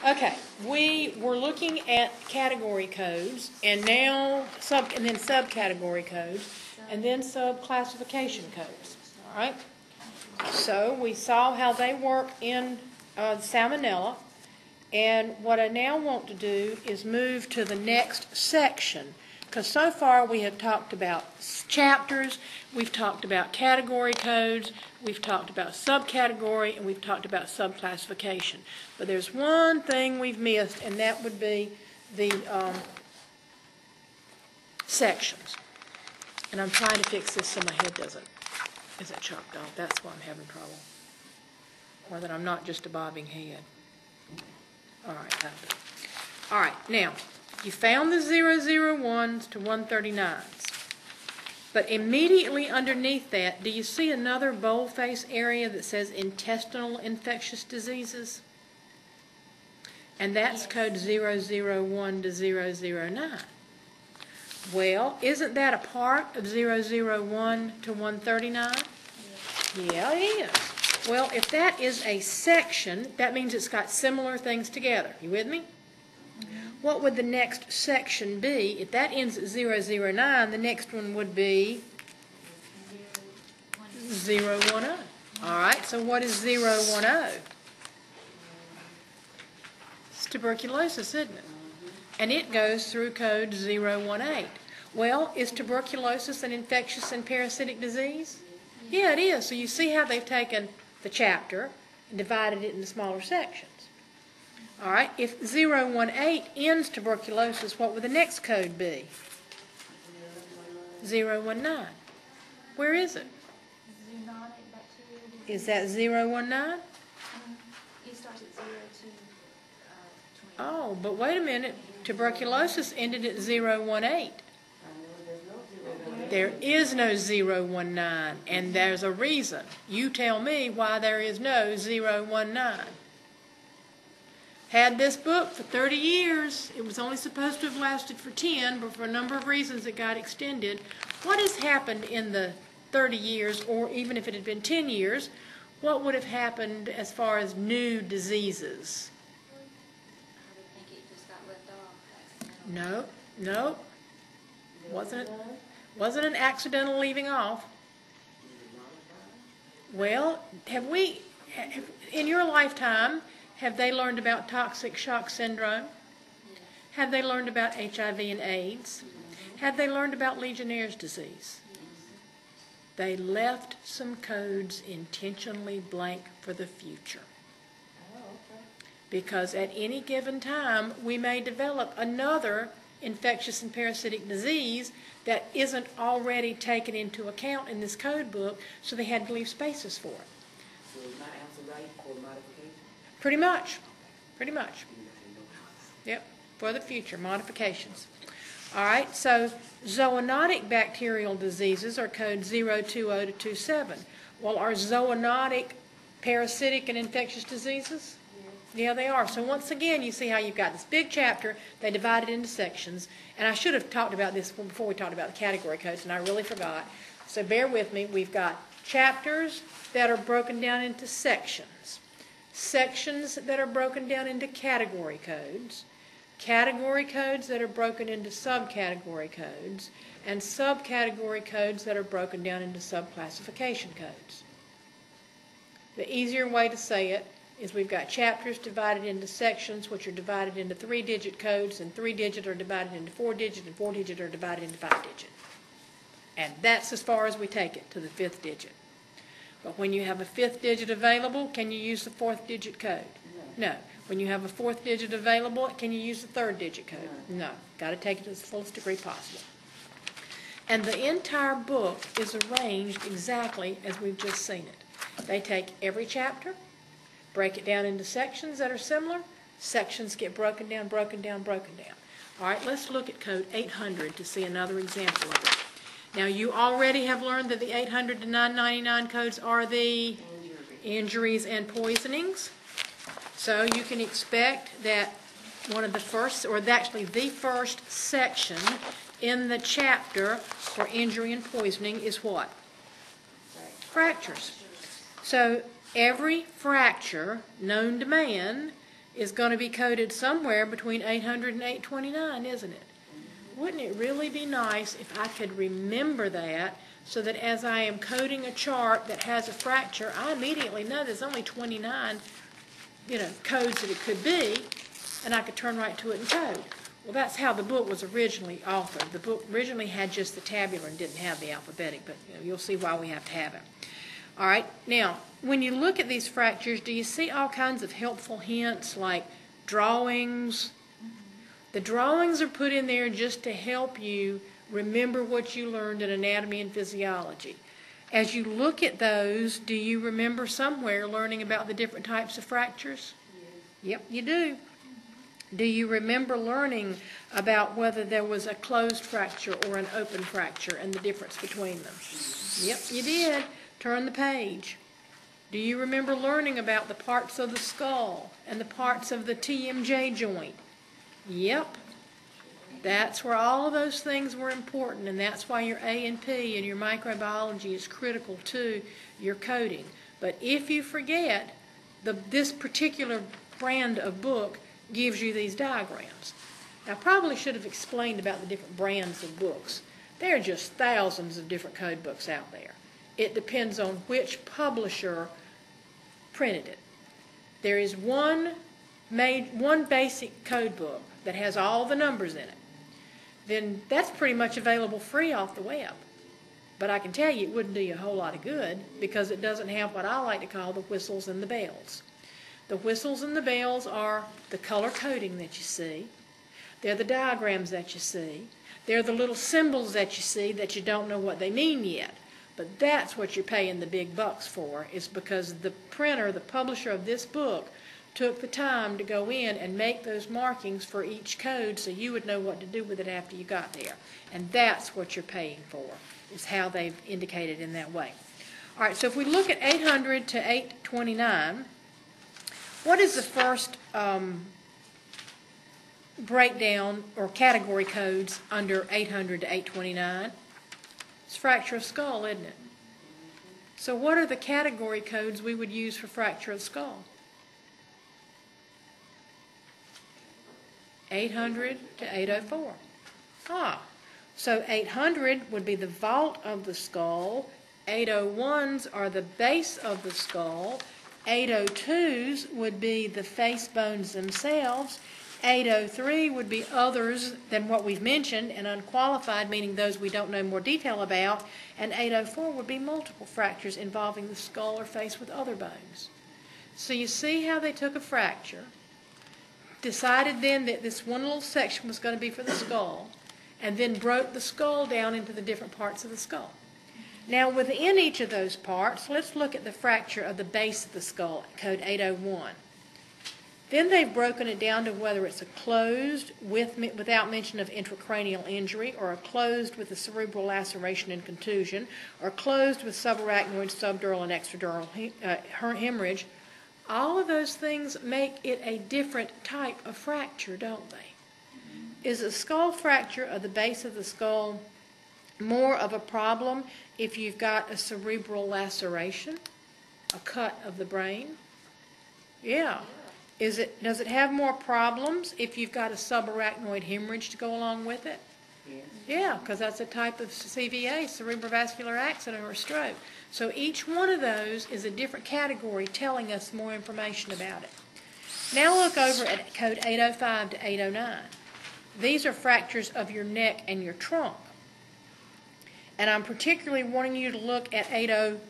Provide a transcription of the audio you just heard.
Okay, we were looking at category codes, and now then subcategory codes, and then sub-classification codes. All right. So we saw how they work in Salmonella, and what I now want to do is move to the next section, because so far we have talked about chapters, we've talked about category codes, we've talked about subcategory, and we've talked about subclassification. But there's one thing we've missed, and that would be the sections. And I'm trying to fix this so my head isn't chopped off. That's why I'm having trouble. Or that I'm not just a bobbing head. All right, all right, now, you found the 001s to 139s. But immediately underneath that, do you see another boldface area that says intestinal infectious diseases? And that's code 001 to 009. Well, isn't that a part of 001 to 139? Yeah, it is. Well, if that is a section, that means it's got similar things together. You with me? What would the next section be? If that ends at 009, the next one would be 010. All right, so what is 010? It's tuberculosis, isn't it? And it goes through code 018. Well, is tuberculosis an infectious and parasitic disease? Yeah, it is. So you see how they've taken the chapter and divided it into smaller sections. All right, if 018 ends tuberculosis, what would the next code be? 019. Where is it? Is that 019? It starts at 0 to 20. Oh, but wait a minute. Tuberculosis ended at 018. There is no 019, and there's a reason. You tell me why there is no 019. Had this book for 30 years. It was only supposed to have lasted for 10, but for a number of reasons it got extended. What has happened in the 30 years, or even if it had been 10 years, what would have happened as far as new diseases? I think it just got left off. No. Wasn't an accidental leaving off. Well, in your lifetime, have they learned about toxic shock syndrome? Have they learned about HIV and AIDS? Have they learned about Legionnaire's disease? They left some codes intentionally blank for the future. Because at any given time, we may develop another infectious and parasitic disease that isn't already taken into account in this code book, so they had to leave spaces for it. So is my answer right for modification? Pretty much. Yep, for the future, modifications. All right, so zoonotic bacterial diseases are code 020 to 27. Well, are zoonotic parasitic and infectious diseases? Yeah, they are. So once again, you see how you've got this big chapter. They divide it into sections. And I should have talked about this before we talked about the category codes, and I really forgot. So bear with me. We've got chapters that are broken down into sections. Sections that are broken down into category codes. Category codes that are broken into subcategory codes. And subcategory codes that are broken down into subclassification codes. The easier way to say it is we've got chapters divided into sections, which are divided into 3-digit codes, and 3-digit are divided into 4-digit, and 4-digit are divided into 5-digit. And that's as far as we take it, to the 5th digit. But when you have a 5th digit available, can you use the 4th digit code? No. When you have a 4th digit available, can you use the 3rd digit code? No. Got to take it to the fullest degree possible. And the entire book is arranged exactly as we've just seen it. They take every chapter, break it down into sections that are similar. Sections get broken down. All right, let's look at code 800 to see another example of it. Now, you already have learned that the 800 to 999 codes are the injuries and poisonings. So you can expect that one of the first, or actually the first section in the chapter for injury and poisoning is what? Fractures. So every fracture known to man is going to be coded somewhere between 800 and 829, isn't it? Wouldn't it really be nice if I could remember that, so that as I am coding a chart that has a fracture, I immediately know there's only 29, codes that it could be, and I could turn right to it and code. Well, that's how the book was originally authored. The book originally had just the tabular and didn't have the alphabetic, but you'll see why we have to have it. All right, now, when you look at these fractures, do you see all kinds of helpful hints like drawings? The drawings are put in there just to help you remember what you learned in anatomy and physiology. As you look at those, do you remember somewhere learning about the different types of fractures? Yep, you do. Do you remember learning about whether there was a closed fracture or an open fracture and the difference between them? Yep, you did. Turn the page. Do you remember learning about the parts of the skull and the parts of the TMJ joint? Yep. That's where all of those things were important, and that's why your A&P and your microbiology is critical to your coding. But if you forget, this particular brand of book gives you these diagrams. Now, I probably should have explained about the different brands of books. There are just thousands of different code books out there. It depends on which publisher printed it. There is one basic code book that has all the numbers in it. Then that's pretty much available free off the web. But I can tell you it wouldn't do you a whole lot of good because it doesn't have what I like to call the whistles and the bells. The whistles and the bells are the color coding that you see. They're the diagrams that you see. They're the little symbols that you see that you don't know what they mean yet. But that's what you're paying the big bucks for, is because the printer, the publisher of this book, took the time to go in and make those markings for each code so you would know what to do with it after you got there. And that's what you're paying for, is how they've indicated in that way. All right, so if we look at 800 to 829, what is the first breakdown or category codes under 800 to 829? It's fracture of skull, isn't it? So what are the category codes we would use for fracture of skull? 800 to 804. So 800 would be the vault of the skull. 801s are the base of the skull. 802s would be the face bones themselves. 803 would be others than what we've mentioned, and unqualified, meaning those we don't know more detail about. And 804 would be multiple fractures involving the skull or face with other bones. So you see how they took a fracture, decided then that this one little section was going to be for the skull, and then broke the skull down into the different parts of the skull. Now within each of those parts, let's look at the fracture of the base of the skull, code 801. Then they've broken it down to whether it's a closed without mention of intracranial injury, or a closed with a cerebral laceration and contusion, or closed with subarachnoid, subdural, and extradural hemorrhage. All of those things make it a different type of fracture, don't they? Is a skull fracture of the base of the skull more of a problem if you've got a cerebral laceration, a cut of the brain? Yeah. Does it have more problems if you've got a subarachnoid hemorrhage to go along with it? Yes. Yeah, because that's a type of CVA, cerebrovascular accident or stroke. So each one of those is a different category telling us more information about it. Now look over at code 805 to 809. These are fractures of your neck and your trunk. And I'm particularly wanting you to look at 805